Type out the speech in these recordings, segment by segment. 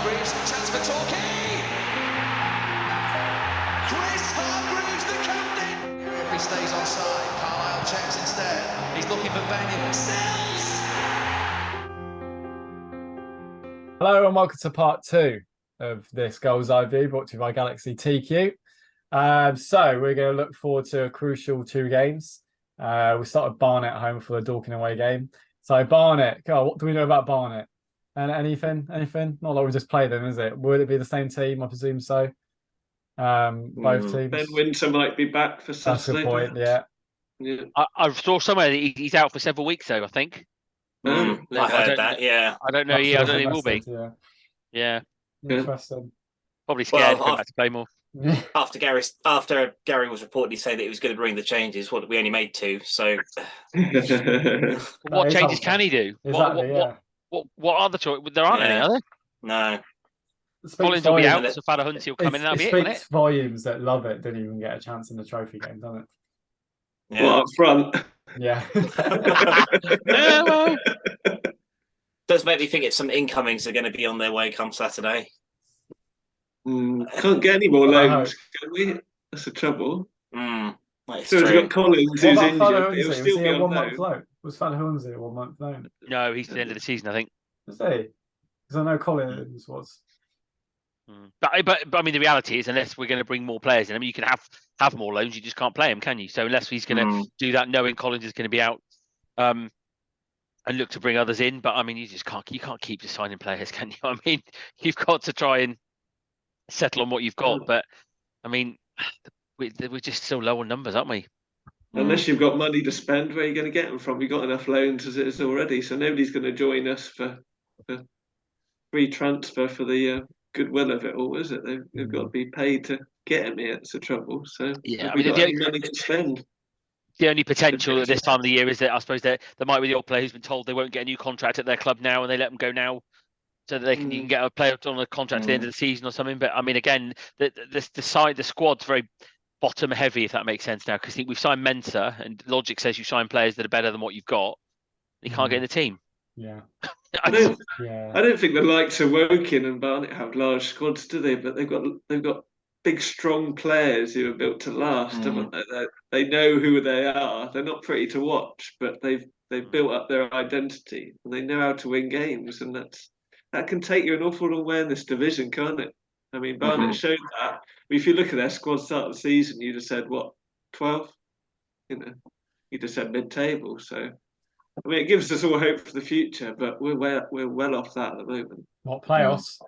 Hargreaves, chance for Torquay! Chris Hargreaves, the captain! If he stays onside, Carlisle checks instead. He's looking for Benyon. Sills! Hello and welcome to part 2 of this Gull'S IV brought to you by Galaxy TQ. So we're going to look forward to a crucial 2 games. We started Barnet at home for the Dorking away game. So Barnet, God, what do we know about Barnet? And anything? Not like we just played them, is it? Would it be the same team? I presume so. Both teams. Ben Winter might be back for Saturday. That's a good point. Yeah. I saw somewhere that he's out for several weeks, though. I think. I heard that. Yeah. I don't know. I don't know he will be. Yeah. Interesting. Probably scared to Well, go back to play more. After Gary was reportedly saying that he was going to bring the changes, we only made 2. So, What changes can he do? Exactly, what are the choices? There aren't any, are there? no. Collins will be out, so Fada Hunty will come in and that'll be it, won't it? Speaks volumes that love it didn't even get a chance in the trophy game, doesn't it? Yeah. Well, up front. Yeah. Yeah, well. Does make me think it's some incomings are going to be on their way come Saturday. Can't get any more loans, can we? That's the trouble. That's So we've true. got Collins who's injured, but he'll still be on 1 month loan. loan. Was Fada Hunty a 1 month loan? No, he's to the end of the season, I think. Was he? Because I know Collins was. But I mean, the reality is, unless we're going to bring more players in, I mean, you can have more loans, you just can't play them, can you? So unless he's going to do that, knowing Collins is going to be out, and look to bring others in, but I mean, you can't keep just signing players, can you? I mean, you've got to try and settle on what you've got. But I mean, we're just so low on numbers, aren't we? Unless you've got money to spend, where are you going to get them from? We've got enough loans as it is already, so nobody's going to join us for free transfer for the goodwill of it all, is it? They've got to be paid to get them here. It's the trouble. So Yeah, we've got any money to spend. The only potential at this time of the year is that I suppose there might be the old player who's been told they won't get a new contract at their club now, and they let them go now, so that you can get a player on a contract at the end of the season or something. But I mean, again, the squad's very bottom heavy, if that makes sense now, because we've signed Mensah, and logic says you sign players that are better than what you've got. You can't get in the team. Yeah. I don't think the likes of Woking and Barnet have large squads, do they? But they've got big, strong players who are built to last, haven't they? They know who they are. They're not pretty to watch, but they've built up their identity and they know how to win games, and that can take you an awful long way in this division, can't it? I mean, Barnet showed that. If you look at their squad start of the season, you'd have said what, 12? You'd have said mid-table. So, I mean, it gives us all hope for the future, but we're well off that at the moment. What playoffs?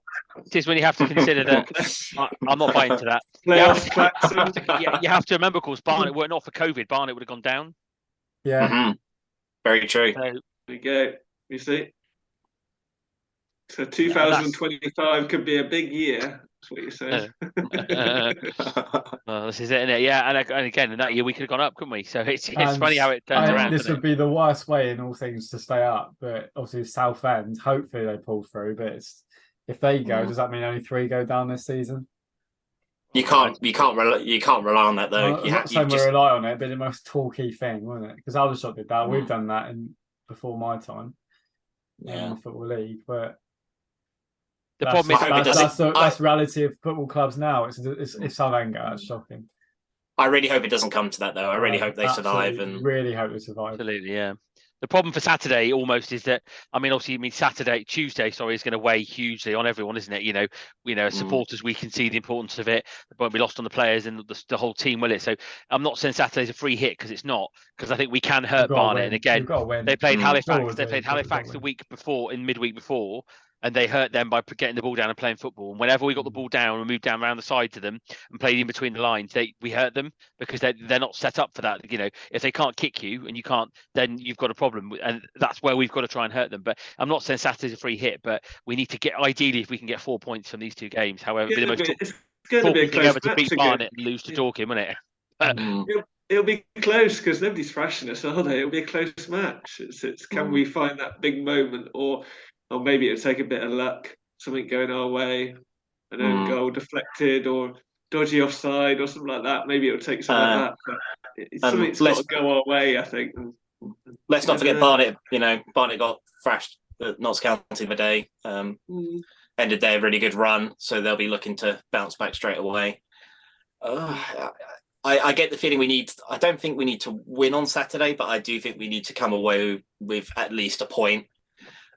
It is when you have to consider that. I'm not buying into that. You have to remember, of course, Barnet were not for COVID. Barnet would have gone down. Yeah. Very true. There we go. You see? So 2025 could be a big year. That's what you're saying. Well, this is it, isn't it? Yeah, and again, in that year we could have gone up, couldn't we? So it's funny how it turns around. This would be the worst way in all things to stay up, but obviously Southend, hopefully they pull through. But if they go, does that mean only 3 go down this season? You can't rely on that though. I'm not saying we rely on it, but the most Torquay thing, wasn't it? Because Aldershot did that. We've done that before my time in the Football League, but. The problem is that's the reality of football clubs now. It's Southend, that's shocking. I really hope it doesn't come to that though. I really hope they survive, and really hope they survive. Absolutely, yeah. The problem for Saturday almost is that, I mean, obviously, Tuesday, is going to weigh hugely on everyone, isn't it? As supporters, we can see the importance of it. It won't be lost on the players and the whole team, will it? So I'm not saying Saturday's a free hit, because it's not, because I think we can hurt Barnet. And again, they played Halifax. They played Halifax the week before, in midweek before, and they hurt them by getting the ball down and playing football. And whenever we got the ball down and moved down around the side to them and played in between the lines, we hurt them, because they're not set up for that. If they can't kick you and you can't, then you've got a problem, and that's where we've got to try and hurt them. But I'm not saying Saturday's a free hit, but we need to ideally, if we can get 4 points from these 2 games. However, it'll be the most important thing ever to beat Barnet and lose to Dorking, won't it? It'll be close, because nobody's thrashing us, are they? It'll be a close match. It's can we find that big moment, or maybe it'll take a bit of luck, something going our way, an own goal deflected, or dodgy offside, or something like that. Maybe it'll take something like that. But something's got to go our way, I think. Let's not forget Barnet. Barnet got thrashed Notts County the day. Ended their really good run, so they'll be looking to bounce back straight away. I get the feeling I don't think we need to win on Saturday, but I do think we need to come away with at least a point.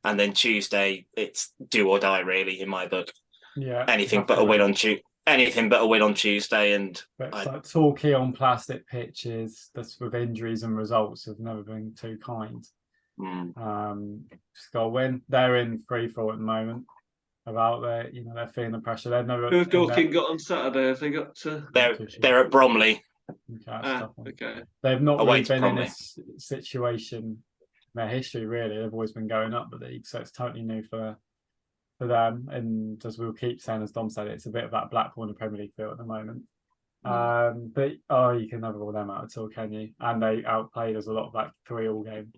And then Tuesday, it's do or die, really, in my book. Yeah. Anything but a win on Tuesday. Anything but a win on Tuesday. And it's like Torquay on plastic pitches, that's with injuries and results have never been too kind. Just got to win. They're in free fall at the moment. About their, they're feeling the pressure. They've never. Who have Dorking got on Saturday? Have they got to? They're at Bromley. Okay. They've not really been in this situation in their history, really. They've always been going up the league, so it's totally new for them. And as we'll keep saying, as Dom said, it's a bit of that Blackpool in the Premier League feel at the moment. But you can never rule them out at all, can you? And they outplayed us a lot of that 3-3 game.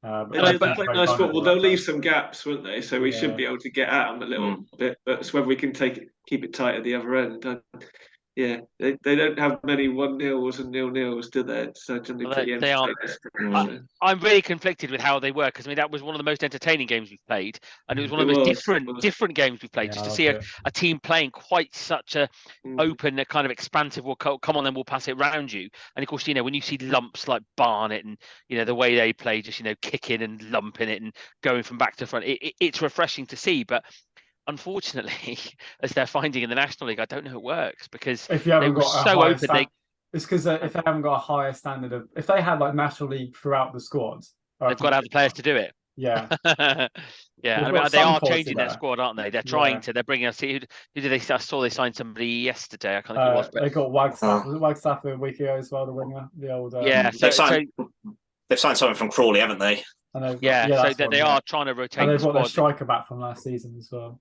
They play nice football. They'll leave some gaps, won't they? So we should be able to get at them a little bit. But it's whether we can keep it tight at the other end. They don't have many 1-0s and 0-0s, do they? So they are. I'm really conflicted with how they were, because that was one of the most entertaining games we've played, and it was one of the most different games we've played. Just to see a team playing quite such a open, a kind of expansive. Well, come on, then we'll pass it round you. And of course, when you see lumps like Barnet and the way they play, just kicking and lumping it and going from back to front, it's refreshing to see, but. Unfortunately, as they're finding in the National League, I don't know it works, because if you haven't got so open. It's because if they haven't got a higher standard of, if they had like National League throughout the squads, they've got to have the players to do it. Yeah, yeah. They are changing their squad, aren't they? They're trying to. They're bringing us. Who did they? I saw they signed somebody yesterday. I can't think who it was. But... They got Wagstaff. Was it Wagstaff a week ago as well? The winger, the old. They've signed someone from Crawley, haven't they? So they are trying to rotate. And they've got their striker back from last season as well.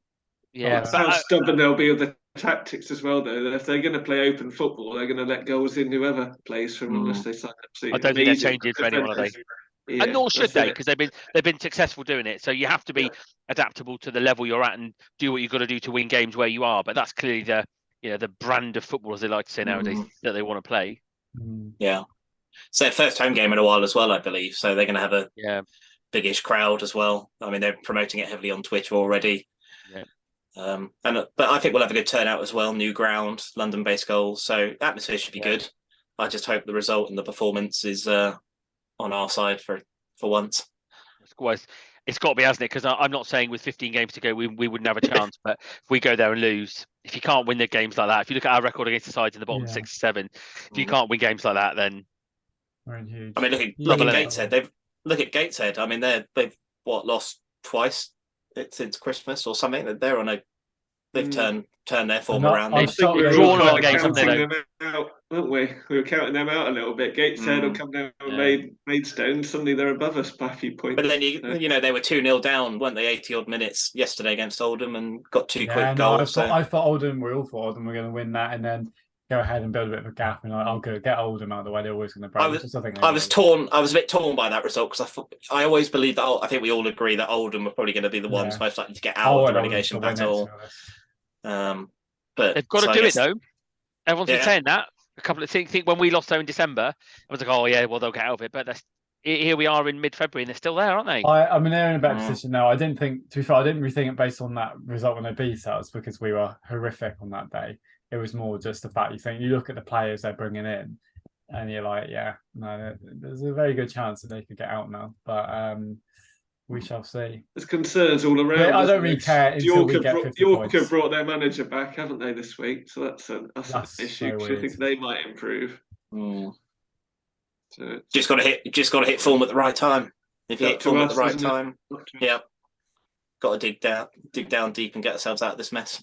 Yeah, how stubborn they'll be with the tactics as well, though. If they're going to play open football, they're going to let goals in whoever plays from unless they sign up. I don't think they're changing for anyone, are they? And nor should they, because they've been successful doing it. So you have to be adaptable to the level you're at and do what you've got to do to win games where you are. But that's clearly the brand of football, as they like to say nowadays, that they want to play. Yeah, it's their first home game in a while as well, I believe. So they're going to have a biggish crowd as well. They're promoting it heavily on Twitter already. Yeah. But I think we'll have a good turnout as well. New ground, London-based goals, so atmosphere should be good. I just hope the result and the performance is on our side for once. It's got to be, hasn't it? Because I'm not saying with 15 games to go we wouldn't have a chance, but if we go there and lose, if you can't win the games like that, if you look at our record against the sides in the bottom 6 or 7, if you can't win games like that, then we're in huge. Look at Gateshead. Look at Gateshead. They've lost twice since Christmas or something. They're on they've turned their form around. They've drawn a lot of games, haven't they? Weren't we? We were counting them out a little bit. Gateshead will come down with Maidstone. Suddenly they're above us by a few points. But then they were 2-0 down, weren't they? 80 odd minutes yesterday against Oldham and got 2 quick goals. I thought Oldham. We all thought Oldham were going to win that, and then go ahead and build a bit of a gap. And I'll get Oldham out of the way. They're always going to break. I was torn. I was a bit torn by that result, because I always believed that. I think we all agree that Oldham were probably going to be the ones most likely to get out of the relegation battle. But they've got to do it though. Everyone's been saying that. A couple of think when we lost there in December, I was like, oh yeah, well they'll get out of it. But here we are in mid-February and they're still there, aren't they? They're in a better position now. I didn't think, to be fair, I didn't really think it based on that result when they beat us, because we were horrific on that day. It was more just the fact you look at the players they're bringing in, and you're like, there's a very good chance that they could get out now. But we shall see. There's concerns all around. I don't really care. York have brought their manager back, haven't they, this week? So that's an issue. So I think they might improve. So just got to hit form at the right time. If you hit form at the right time, got to dig down deep and get ourselves out of this mess.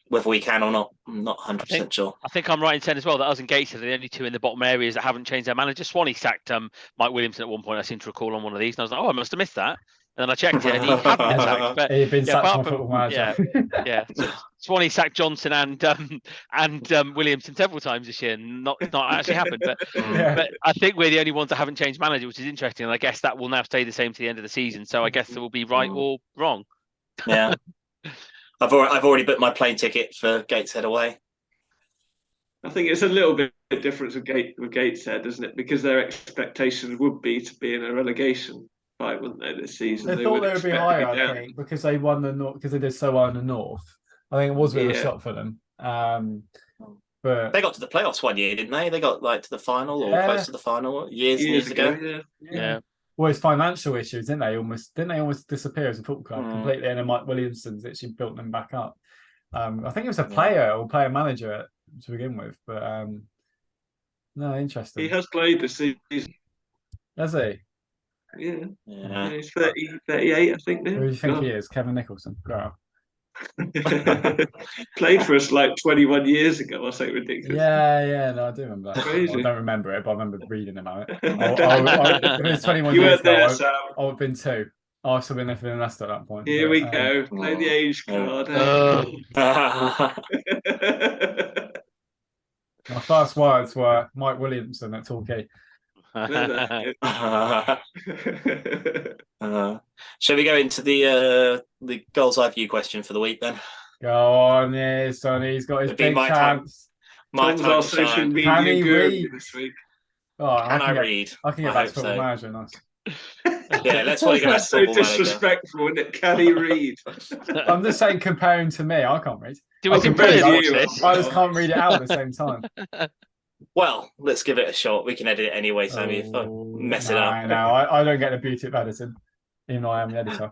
Whether we can or not, I'm not 100% sure. I think I'm right in saying as well that us and Gates are the only two in the bottom areas that haven't changed their manager. Swanee sacked Mike Williamson at one point, I seem to recall, on one of these, and I was like, oh, I must have missed that. And then I checked it, and he hadn't been sacked. But he'd been sacked from Football Manager. Swanee sacked Johnson and Williamson several times this year, and not actually happened. But I think we're the only ones that haven't changed manager, which is interesting. And I guess that will now stay the same to the end of the season. So I guess it will be right or wrong. Yeah. I've already booked my plane ticket for Gateshead away. I think it's a little bit different with Gateshead, isn't it? Because their expectations would be to be in a relegation fight, wouldn't they, this season? They thought they would be expect higher, to I down. think, because they won the North, because they did so well in the North. I think it was a bit of a shot for them. But they got to the playoffs one year, didn't they? They got like to the final or close to the final years ago. Yeah. Well, it's financial issues, didn't they? Almost disappear as a football club completely, and then Mike Williamson's actually built them back up. I think it was a player or player manager to begin with, but no, interesting. He has played this season. Has he? Yeah. He's 30, 38, I think now. Who do you think he is? Kevin Nicholson. Girl. Played for us like 21 years ago or something ridiculous. Yeah, no, I do remember that. Crazy. I don't remember it, but I remember reading about it. If it was 21 you years weren't there, ago, Sam. I would have been 2. I would have been living in Leicester at that point. Here we go. Play the age card. My first words were Mike Williamson at Torquay. Shall we go into the goals eye view question for the week then? Go on, yeah, Sonny. He's got his big chance. Tom's our social media guru this week. Can I read? I can get back to Football Manager, nice. Yeah, let's want to go back to so disrespectful, isn't it? Can he read? I'm just saying, comparing to me, I can't read. Do we compare you? I just can't read it out at the same time. Well, let's give it a shot. We can edit it anyway, Sammy, if I mess it up. No, I don't get the beauty of editing, even though I am the editor.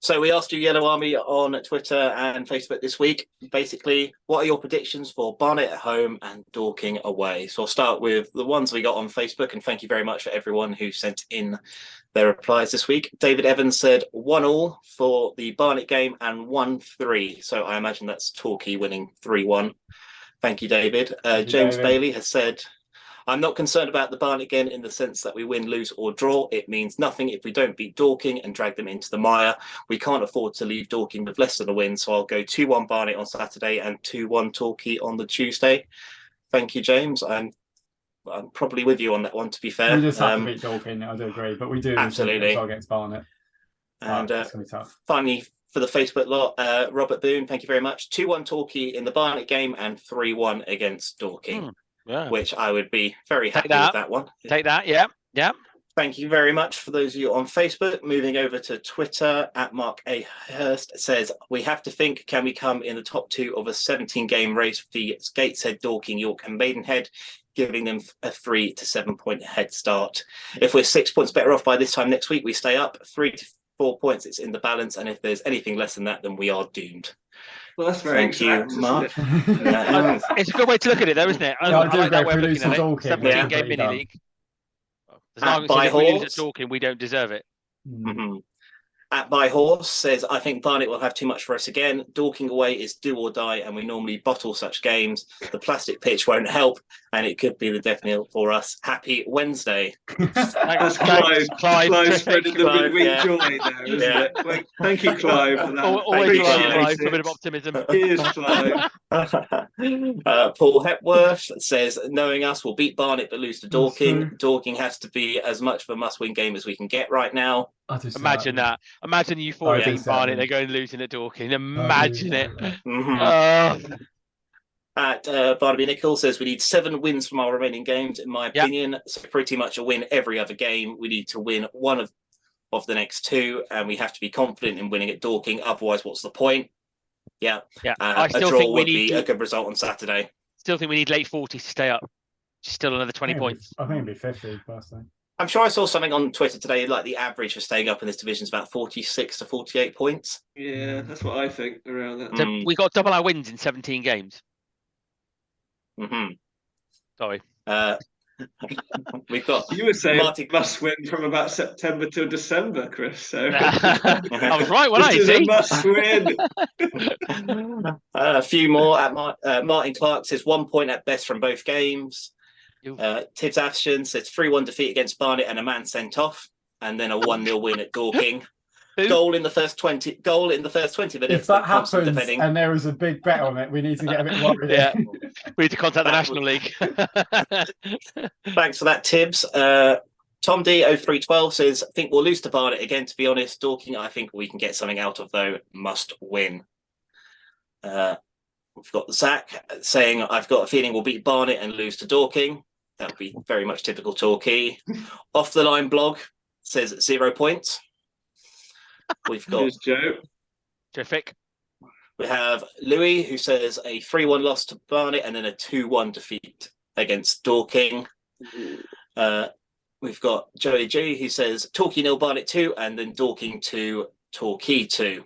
So we asked you, Yellow Army, on Twitter and Facebook this week, basically, what are your predictions for Barnet at home and Dorking away? So I'll start with the ones we got on Facebook, and thank you very much for everyone who sent in their replies this week. David Evans said 1-1 for the Barnet game and 1-3. So I imagine that's Torquay winning 3-1. Thank you, David. James Bailey has said, I'm not concerned about the Barnet game in the sense that we win, lose or draw. It means nothing if we don't beat Dorking and drag them into the mire. We can't afford to leave Dorking with less than a win, so I'll go 2-1 Barnet on Saturday and 2-1 Torquay on the Tuesday. Thank you, James. I'm probably with you on that one, to be fair. We just have to beat Dorking, I do agree, but we do absolutely against Barnet. And it's going to be tough. Finally, for the Facebook lot, Robert Boone, thank you very much. 2-1 Torquay in the Barnet game and 3-1 against Dorking. Which I would be very happy with that one. Take that, yeah. Thank you very much for those of you on Facebook. Moving over to Twitter, at Mark A. Hurst says, we have to think, can we come in the top 2 of a 17-game race for the Gateshead, Dorking, York and Maidenhead, giving them a 3 to 7 point head start. If we're 6 points better off by this time next week, we stay up. 3 to 4 points, it's in the balance. And if there's anything less than that, then we are doomed. Well, that's very Thank you, Mark. It's a good way to look at it, though, isn't it? I like that way of looking at it. 17-game mini league. As long as we lose at Dorking, we don't deserve it. Mm-hmm. At By Horse says, I think Barnet will have too much for us again. Dorking away is do or die, and we normally bottle such games. The plastic pitch won't help, and it could be the death knell for us. Happy Wednesday. That's Clive spreading the midweek joy there, isn't it? Thank you, Clive, for that. Always Clive for a bit of optimism. Here's Clive. Paul Hepworth says, knowing us, we'll beat Barnet but lose to Dorking. Dorking has to be as much of a must-win game as we can get right now. Imagine that. Imagine Euphoria beating Barnet, they're going losing at Dorking. Imagine it. At Barnaby Nichols says, we need 7 wins from our remaining games, in my opinion. So pretty much a win every other game. We need to win one of the next 2, and we have to be confident in winning at Dorking. Otherwise, what's the point? I still think would be a good result on Saturday. Still think we need late 40s to stay up. Still another 20 points. I think it'd be 50 personally. I'm sure I saw something on Twitter today, like the average for staying up in this division is about 46 to 48 points. Yeah, that's what I think around that. So we got double our wins in 17 games. Sorry. We've got. You were saying must win from about September till December, Chris. So I was right, wasn't I? This is a must win. A few more. At Martin Clark says 1 point at best from both games. Tibbs Ashton says 3-1 defeat against Barnet and a man sent off, and then a 1-0 win at Dorking. Goal in the first 20 minutes. If that happens and there is a big bet on it, we need to get a bit worried. We need to contact the National League. Thanks for that, Tibbs. Tom D0312 says, I think we'll lose to Barnet again, to be honest. Dorking, I think we can get something out of, though. Must win. We've got Zach saying, I've got a feeling we'll beat Barnet and lose to Dorking. That would be very much typical Torquay. Off the Line blog says 0 points. We've got Here's Joe. Terrific. We have Louis, who says a 3-1 loss to Barnet and then a 2-1 defeat against Dorking. We've got Joey G, who says Torquay 0, Barnet 2, and then Dorking 2, Torquay 2.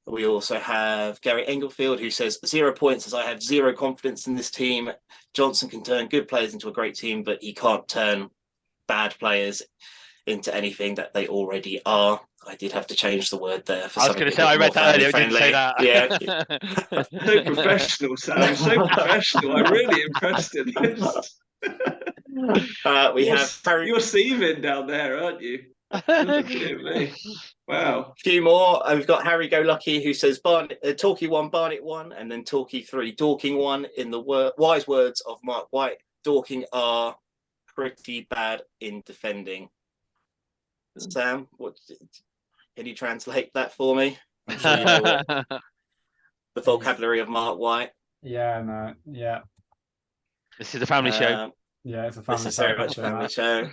We also have Gary Englefield, who says 0 points as I have zero confidence in this team. Johnson can turn good players into a great team, but he can't turn bad players into anything that they already are. I did have to change the word there. I was going to say, I read that earlier, I didn't say that. Yeah. So professional, Sam. So professional. I'm really impressed in this. You're seething down there, aren't you? Wow. A few more. We've got Harry Go Lucky, who says Torquay 1, Barnet 1, and then Torquay 3, Dorking 1. In the wise words of Mark White, Dorking are pretty bad in defending. Sam, can you translate that for me? I'm sure you know the vocabulary of Mark White. Yeah, no, yeah. This is a family show. Yeah, it's a family show. This is very much a family show.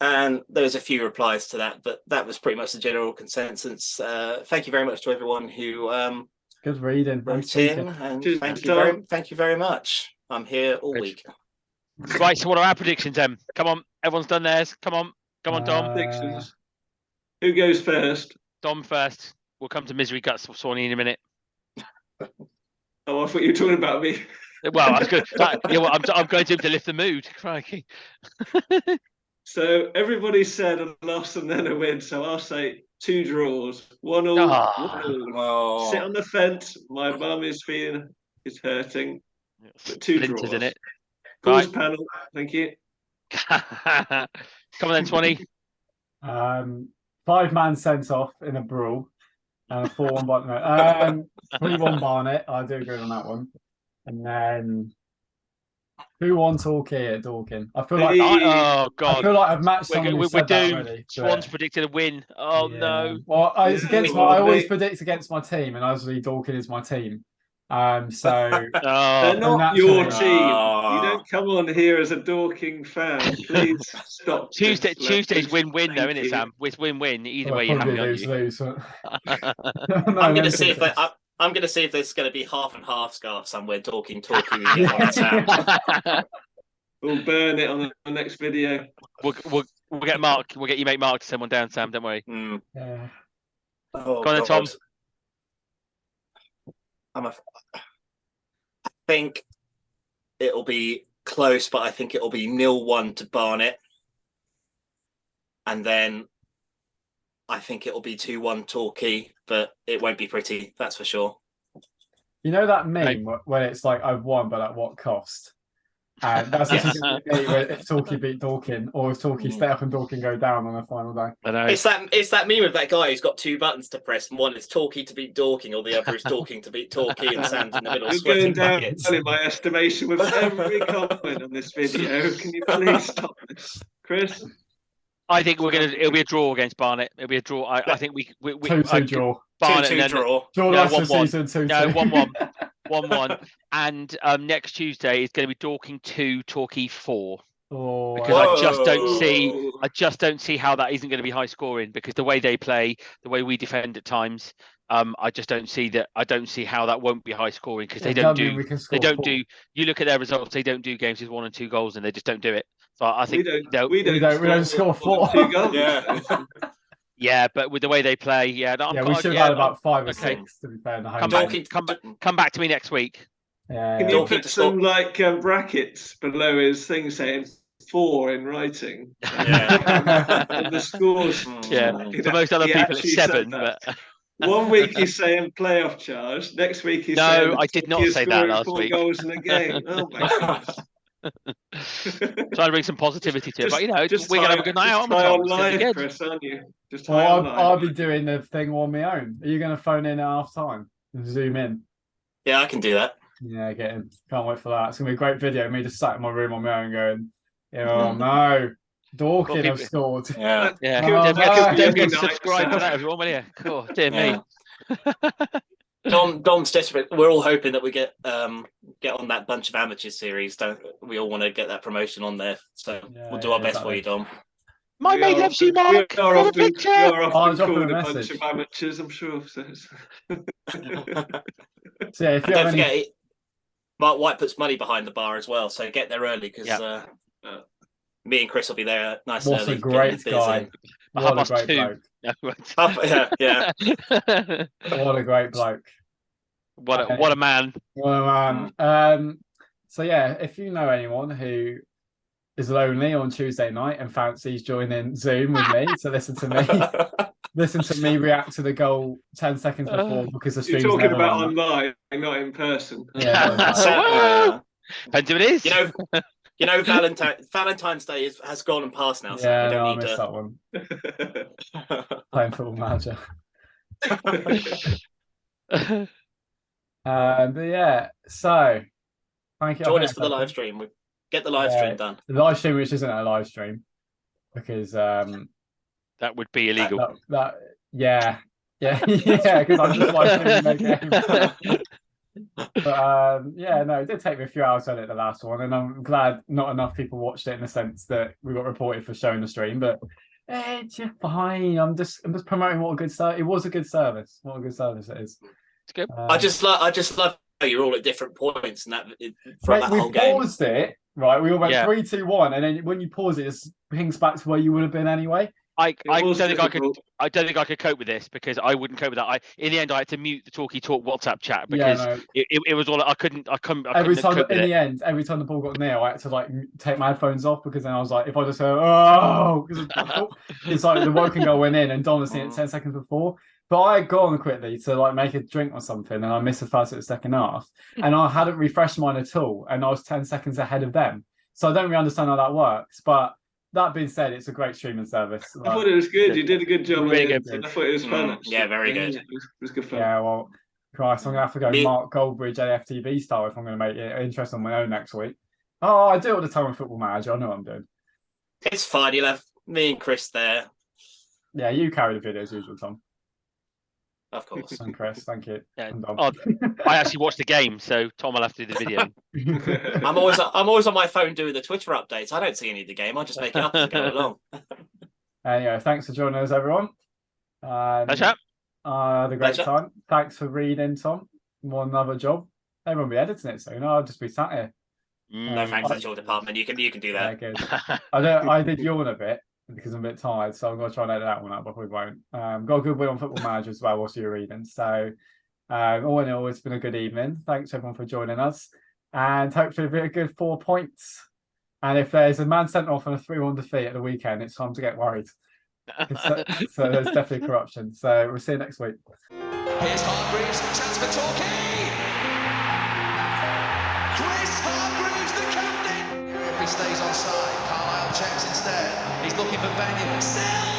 And there was a few replies to that, but that was pretty much the general consensus. Thank you very much to everyone who good reading. wrote in, and thank you very much. I'm here all week. Right, so what are our predictions then? Come on, everyone's done theirs. Come on, Dom. Predictions. Who goes first? Dom first. We'll come to Misery Guts for Swanee in a minute. Oh, I thought you were talking about me. Well, I was going I'm going to lift the mood. Crikey. So everybody said a loss and then a win. So I'll say 2 draws, 1-1. Oh. Sit on the fence. My bum is hurting. But 2 draws. In it. Goals panel. Thank you. Come on then, Swanee. 5-man sent off in a brawl. 4-1 Barnet. 3-1 Barnet. I do agree on that one. And then 2-1 Torquay at Dorking. I feel like oh god, I feel like I've matched someone who said that already. Swan's predicted a win. Oh no. Well, it's against I always predict against my team, and obviously Dorking is my team. So they're not your team. You don't come on here as a Dorking fan. Please stop. Tuesday's win-win though, isn't it, Sam? It's win-win. Either way, you have to lose. I'm going to see if I'm going to see if there's going to be half and half scarf somewhere talking. We'll burn it on the next video. We'll get Mark. We'll get you, mate Mark, to send one down, Sam. Don't worry. Yeah. Oh, go on then, Tom. I think it'll be close, but I think it'll be 0-1 to Barnet, and then I think it'll be 2-1 Torquay, but it won't be pretty, that's for sure. You know that meme when it's like, I've won, but at what cost? And that's if Torquay beat Dorking, or if Torquay stay up and Dorking go down on the final day. I know. It's that meme of that guy who's got 2 buttons to press, and one is Torquay to beat Dorking, or the other is Dorking to beat Torquay, and Sam's in the middle. You're going down in my estimation with every comment on this video. Can you please stop this, Chris? I think it'll be a draw against Barnet. It'll be a draw. I think we 2-2 draw. Barnet 2-2 draw. Draw last season 2-2. No, 1-1. 1-1. And next Tuesday is going to be Dorking 2, Torquay 4. Oh, because I just don't see how that isn't going to be high scoring, because the way they play, the way we defend at times, I just don't see that. I don't see how that won't be high scoring, because they don't do. You look at their results; they don't do games with 1 and 2 goals, and they just don't do it. So I think we don't score 4. 2 goals. Yeah, but with the way they play, we should have had about 5 or 6 to be fair in the home. Come back to me next week. Yeah, Can you put some brackets below his thing saying 4 in writing? Yeah. And the scores. Yeah. For most other people, it's 7. But 1 week he's saying playoff charge. Next week he's saying. No, I did not say that last 4 week. goals in a game. Oh my goodness. Trying to bring some positivity to it, but we're gonna have a good night out. Chris, aren't you? I'll be doing the thing on my own. Are you going to phone in at half time and zoom in? Yeah, I can do that. Yeah, get in. Can't wait for that. It's gonna be a great video. Me just sat in my room on my own going, oh no, Dorking have scored. Yeah. Don't forget to subscribe for that, everyone, will you? Oh, dear me. Dom's desperate. We're all hoping that we get on that bunch of amateurs series. Don't we all want to get that promotion on there? So we'll do our best for you, Dom. My mate loves you, Mark. We are often I'll drop him called a a bunch message. of amateurs, I'm sure. So So yeah, if you don't have any... forget, Mark White puts money behind the bar as well, so get there early because me and Chris will be there nice and What early. a great guy. What a great bloke. Yeah. What a great bloke. What a man. What a man. So yeah, if you know anyone who is lonely on Tuesday night and fancies joining Zoom with me to listen to me react to the goal 10 seconds before because the stream's you're talking never about on online, not in person. Yeah, not in person. Depends who it is. You know, Valentine's Day has gone and passed now. So yeah, we don't I need missed that one. Playing Football Manager. But yeah, so thank you. Join us for the live stream. Get the live stream done. The live stream, which isn't a live stream, because that would be illegal. Yeah, because I'm just live streaming their game. But yeah, no, it did take me a few hours to edit the last one, and I'm glad not enough people watched it in the sense that we got reported for showing the stream. But it's fine. I'm just promoting what a good service. It was a good service. What a good service it is. It's good. I just love how you're all at different points and that throughout that whole game. We paused it, right? We all went 3, 2, 1, and then when you pause it, it pings back to where you would have been anyway. I don't think I could cope with this because I wouldn't cope with that. In the end, I had to mute the Talk WhatsApp chat because it was all I couldn't. Every time the ball got near, I had to like take my headphones off because then I was like, if I just go, because it's like the Woking goal went in and Don was seeing it 10 seconds before. But I had gone quickly to like make a drink or something, and I missed the first of the second half, and I hadn't refreshed mine at all, and I was 10 seconds ahead of them. So I don't really understand how that works, but. That being said, it's a great streaming service. I thought it was good. You did a good job. Really good. I thought it was fun. Yeah, very good. It was good fun. Yeah, well, Christ, I'm going to have to go Mark Goldbridge AFTV style if I'm going to make it interesting on my own next week. Oh, I do it all the time with Football Manager. I know what I'm doing. It's fine. You'll have me and Chris there. Yeah, you carry the video as usual, Tom. Of course. And Chris, thank you. Yeah. I actually watched the game, so Tom will have to do the video. I'm always on my phone doing the Twitter updates. I don't see any of the game. I just make it up as I go along. Anyway, thanks for joining us, everyone. Pleasure. Had a great time. Thanks for reading, Tom. Another job. Everyone will be editing it soon. I'll just be sat here. No thanks, that's your department. You can do that. Yeah, good. I did yawn a bit because I'm a bit tired, so I'm going to try and edit that one out, but we won't. Got a good win on Football Manager as well whilst you were reading. So, all in all, it's been a good evening. Thanks everyone for joining us, and hopefully it'll be a good 4 points. And if there's a man sent off on a 3-1 defeat at the weekend, it's time to get worried. So there's definitely corruption. So we'll see you next week. Here's Hargreaves, chance for Torquay. Chris Hargreaves, the captain. If he stays onside, Carlisle checks instead. He's looking for Benyon.